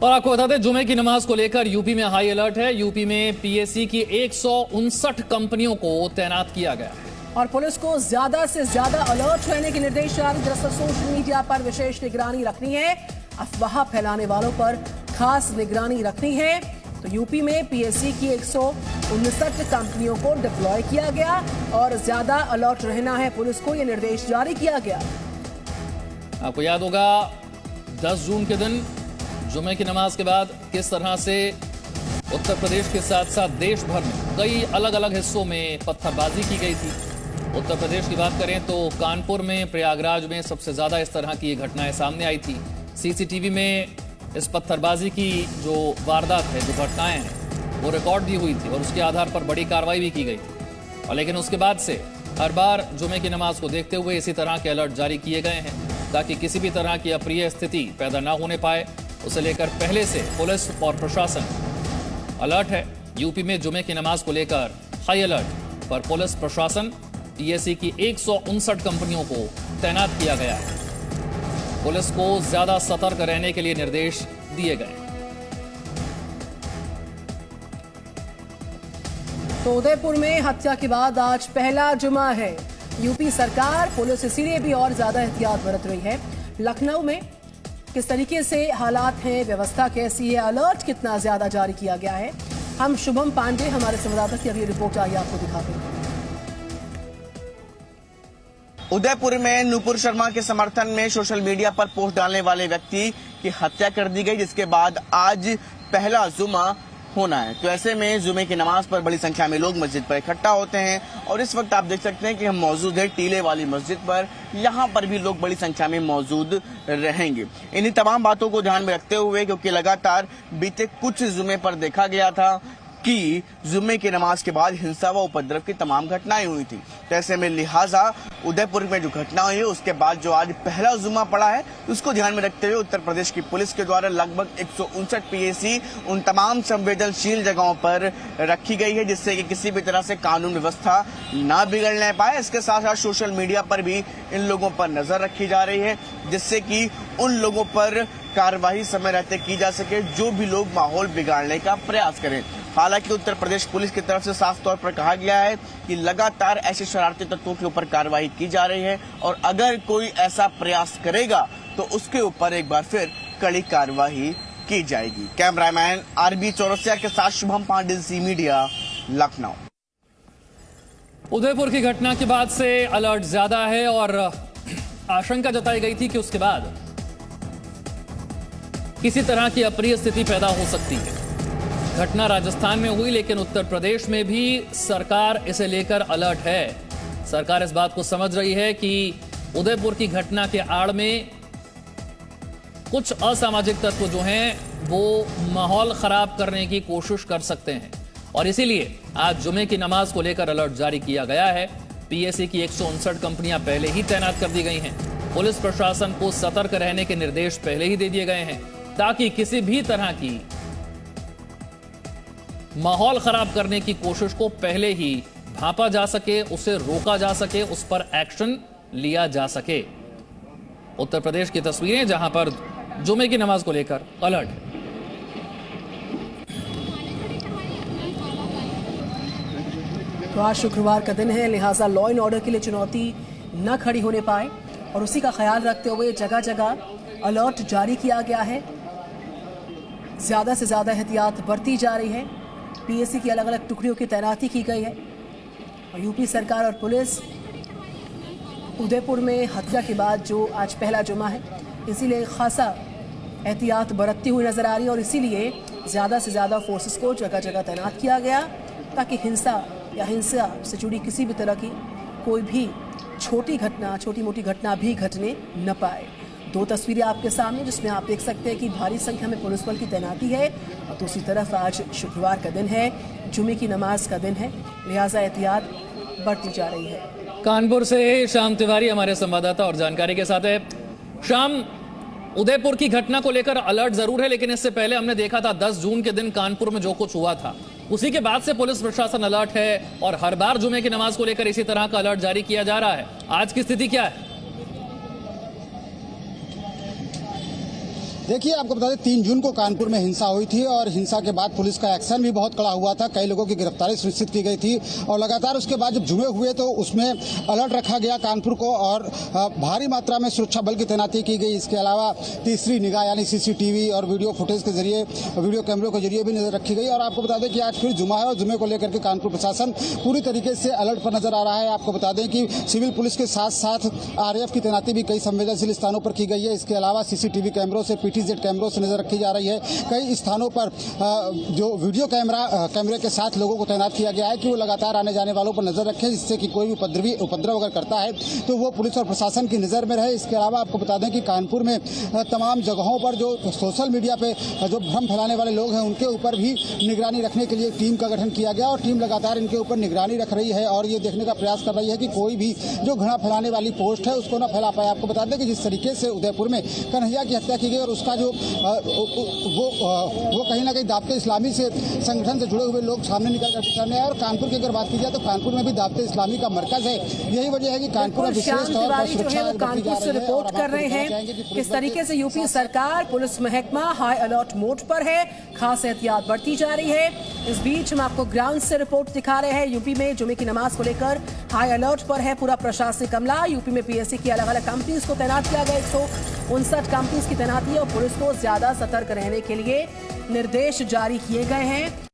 और आपको बता दें, जुमे की नमाज को लेकर यूपी में हाई अलर्ट है। यूपी में पीएससी की 159 कंपनियों को तैनात किया गया है और पुलिस को ज्यादा से ज्यादा अलर्ट रहने के निर्देश जारी। दरअसल सोशल मीडिया पर विशेष निगरानी रखनी है, अफवाह फैलाने वालों पर खास निगरानी रखनी है। तो यूपी में पीएससी की 159 कंपनियों को डिप्लॉय किया गया और ज्यादा अलर्ट रहना है पुलिस को, यह निर्देश जारी किया गया। आपको याद होगा 10 जून के दिन जुमे की नमाज के बाद किस तरह से उत्तर प्रदेश के साथ साथ देश भर में कई अलग अलग हिस्सों में पत्थरबाजी की गई थी। उत्तर प्रदेश की बात करें तो कानपुर में, प्रयागराज में सबसे ज्यादा इस तरह की ये घटनाएं सामने आई थी। सीसीटीवी में इस पत्थरबाजी की जो वारदात है, जो घटनाएं हैं, वो रिकॉर्ड भी हुई थी और उसके आधार पर बड़ी कार्रवाई भी की गई थी। और लेकिन उसके बाद से हर बार जुमे की नमाज को देखते हुए इसी तरह के अलर्ट जारी किए गए हैं ताकि किसी भी तरह की अप्रिय स्थिति पैदा ना होने पाए। उसे लेकर पहले से पुलिस और प्रशासन अलर्ट है। यूपी में जुमे की नमाज को लेकर हाई अलर्ट पर पुलिस प्रशासन, पीएससी की 159 कंपनियों को तैनात किया गया है। पुलिस को ज्यादा सतर्क रहने के लिए निर्देश दिए गए। तो उदयपुर में हत्या के बाद आज पहला जुमा है। यूपी सरकार, पुलिस इसीलिए भी और ज्यादा एहतियात बरत रही है। लखनऊ में किस तरीके से हालात हैं, व्यवस्था कैसी है, अलर्ट कितना ज्यादा जारी किया गया है, हम शुभम पांडे, हमारे संवाददाता की अभी रिपोर्ट आई, आपको दिखाते हैं। उदयपुर में नूपुर शर्मा के समर्थन में सोशल मीडिया पर पोस्ट डालने वाले व्यक्ति की हत्या कर दी गई, जिसके बाद आज पहला जुमा होना है। तो ऐसे में जुमे की नमाज पर बड़ी संख्या में लोग मस्जिद पर इकट्ठा होते हैं और इस वक्त आप देख सकते हैं कि हम मौजूद हैं टीले वाली मस्जिद पर। यहाँ पर भी लोग बड़ी संख्या में मौजूद रहेंगे। इन्हीं तमाम बातों को ध्यान में रखते हुए, क्योंकि लगातार बीते कुछ जुमे पर देखा गया था कि जुम्मे की नमाज के बाद हिंसा व उपद्रव की तमाम घटनाएं हुई थी। तो ऐसे में लिहाजा उदयपुर में जो घटना हुई है उसके बाद जो आज पहला जुम्मा पड़ा है उसको ध्यान में रखते हुए उत्तर प्रदेश की पुलिस के द्वारा लगभग 159 पीएसी उन तमाम संवेदनशील जगहों पर रखी गई है, जिससे कि किसी भी तरह से कानून व्यवस्था ना बिगड़ने पाए। इसके साथ साथ सोशल मीडिया पर भी इन लोगों पर नजर रखी जा रही है, जिससे कि उन लोगों पर कार्रवाई समय रहते की जा सके जो भी लोग माहौल बिगाड़ने का प्रयास करें। हालांकि उत्तर प्रदेश पुलिस की तरफ से साफ तौर पर कहा गया है कि लगातार ऐसे शरारती तत्वों के ऊपर कार्रवाई की जा रही है और अगर कोई ऐसा प्रयास करेगा तो उसके ऊपर एक बार फिर कड़ी कार्रवाई की जाएगी। कैमरामैन आरबी चौरसिया के साथ शुभम पांडे, जी मीडिया, लखनऊ। उदयपुर की घटना के बाद से अलर्ट ज्यादा है और आशंका जताई गई थी कि उसके बाद किसी तरह की अप्रिय स्थिति पैदा हो सकती है। घटना राजस्थान में हुई, लेकिन उत्तर प्रदेश में भी सरकार इसे लेकर अलर्ट है। सरकार इस बात को समझ रही है कि उदयपुर की घटना के आड़ में कुछ असामाजिक तत्व जो हैं वो माहौल खराब करने की कोशिश कर सकते हैं और इसीलिए आज जुमे की नमाज को लेकर अलर्ट जारी किया गया है। पीएससी की 159 कंपनियां पहले ही तैनात कर दी गई हैं। पुलिस प्रशासन को सतर्क रहने के निर्देश पहले ही दे दिए गए हैं ताकि किसी भी तरह की माहौल खराब करने की कोशिश को पहले ही भांपा जा सके, उसे रोका जा सके, उस पर एक्शन लिया जा सके। उत्तर प्रदेश की तस्वीरें जहां पर जुमे की नमाज को लेकर अलर्ट है। तो आज शुक्रवार का दिन है, लिहाजा लॉ एंड ऑर्डर के लिए चुनौती न खड़ी होने पाए और उसी का ख्याल रखते हुए जगह जगह अलर्ट जारी किया गया है। ज्यादा से ज्यादा एहतियात बरती जा रही है। पीएससी की अलग अलग टुकड़ियों की तैनाती की गई है और यूपी सरकार और पुलिस उदयपुर में हत्या के बाद जो आज पहला जुमा है इसीलिए खासा एहतियात बरतती हुई नजर आ रही है और इसीलिए ज़्यादा से ज़्यादा फोर्सेस को जगह जगह तैनात किया गया ताकि हिंसा या हिंसा से जुड़ी किसी भी तरह की कोई भी छोटी मोटी घटना भी घटने न पाए। दो तस्वीरें आपके सामने जिसमें आप देख सकते हैं कि भारी संख्या में पुलिस बल की तैनाती है और दूसरी तरफ आज शुक्रवार का दिन है, जुमे की नमाज का दिन है, लिहाजा एहतियात बढ़ती जा रही है। कानपुर से श्याम तिवारी हमारे संवाददाता और जानकारी के साथ है। श्याम, उदयपुर की घटना को लेकर अलर्ट जरूर है, लेकिन इससे पहले हमने देखा था 10 जून के दिन कानपुर में जो कुछ हुआ था उसी के बाद से पुलिस प्रशासन अलर्ट है और हर बार जुमे की नमाज को लेकर इसी तरह का अलर्ट जारी किया जा रहा है। आज की स्थिति क्या है? देखिए, आपको बता दें 3 जून को कानपुर में हिंसा हुई थी और हिंसा के बाद पुलिस का एक्शन भी बहुत कड़ा हुआ था। कई लोगों की गिरफ्तारी सुनिश्चित की गई थी और लगातार उसके बाद जब जुमे हुए तो उसमें अलर्ट रखा गया कानपुर को और भारी मात्रा में सुरक्षा बल की तैनाती की गई। इसके अलावा तीसरी निगाह यानी सीसीटीवी और वीडियो फुटेज के जरिए, वीडियो कैमरों के जरिए भी नजर रखी गई। और आपको बता दें कि आज फिर जुमा है और जुमे को लेकर के कानपुर प्रशासन पूरी तरीके से अलर्ट पर नजर आ रहा है। आपको बता दें कि सिविल पुलिस के साथ साथ आरएएफ की तैनाती भी कई संवेदनशील स्थानों पर की गई है। इसके अलावा सीसीटीवी कैमरों से, पीटीजेड कैमरों से नजर रखी जा रही है। कई स्थानों पर जो वीडियो कैमरे के साथ लोगों को तैनात किया गया है कि वो लगातार आने जाने वालों पर नजर रखें, जिससे कि कोई भी उपद्रव अगर करता है तो वो पुलिस और प्रशासन की नजर में रहे। इसके अलावा आपको बता दें कि कानपुर में तमाम जगहों पर जो सोशल मीडिया पे जो भ्रम फैलाने वाले लोग हैं उनके ऊपर भी निगरानी रखने के लिए टीम का गठन किया गया और टीम लगातार इनके ऊपर निगरानी रख रही है और ये देखने का प्रयास कर रही है कि कोई भी जो घृणा फैलाने वाली पोस्ट है उसको न फैला पाए। आपको बता दें कि जिस तरीके से उदयपुर में कन्हैया की हत्या की गई और उसका जो वो कहीं ना कहीं दावते इस्लामी से संगठन से जुड़े हुए लोग सामने निकल कर सामने आए। और कानपुर की अगर बात की जाए तो कानपुर में भी दावते इस्लामी का मरकज है। यही वजह है कि कानपुर में विशेष तौर पर सुरक्षा कानपुर से रिपोर्ट कर रहे हैं किस तरीके से यूपी सरकार, पुलिस महकमा हाई अलर्ट मोड पर है, खास एहतियात बरती जा रही है। इस बीच हम आपको ग्राउंड से रिपोर्ट दिखा रहे हैं। यूपी में जुमे की नमाज को लेकर हाई अलर्ट पर है पूरा प्रशासनिक अमला। यूपी में पीएससी की अलग अलग कंपनीज को तैनात किया गया। 159 कंपनीज की तैनाती और पुलिस को ज्यादा सतर्क रहने के लिए निर्देश जारी किए गए हैं।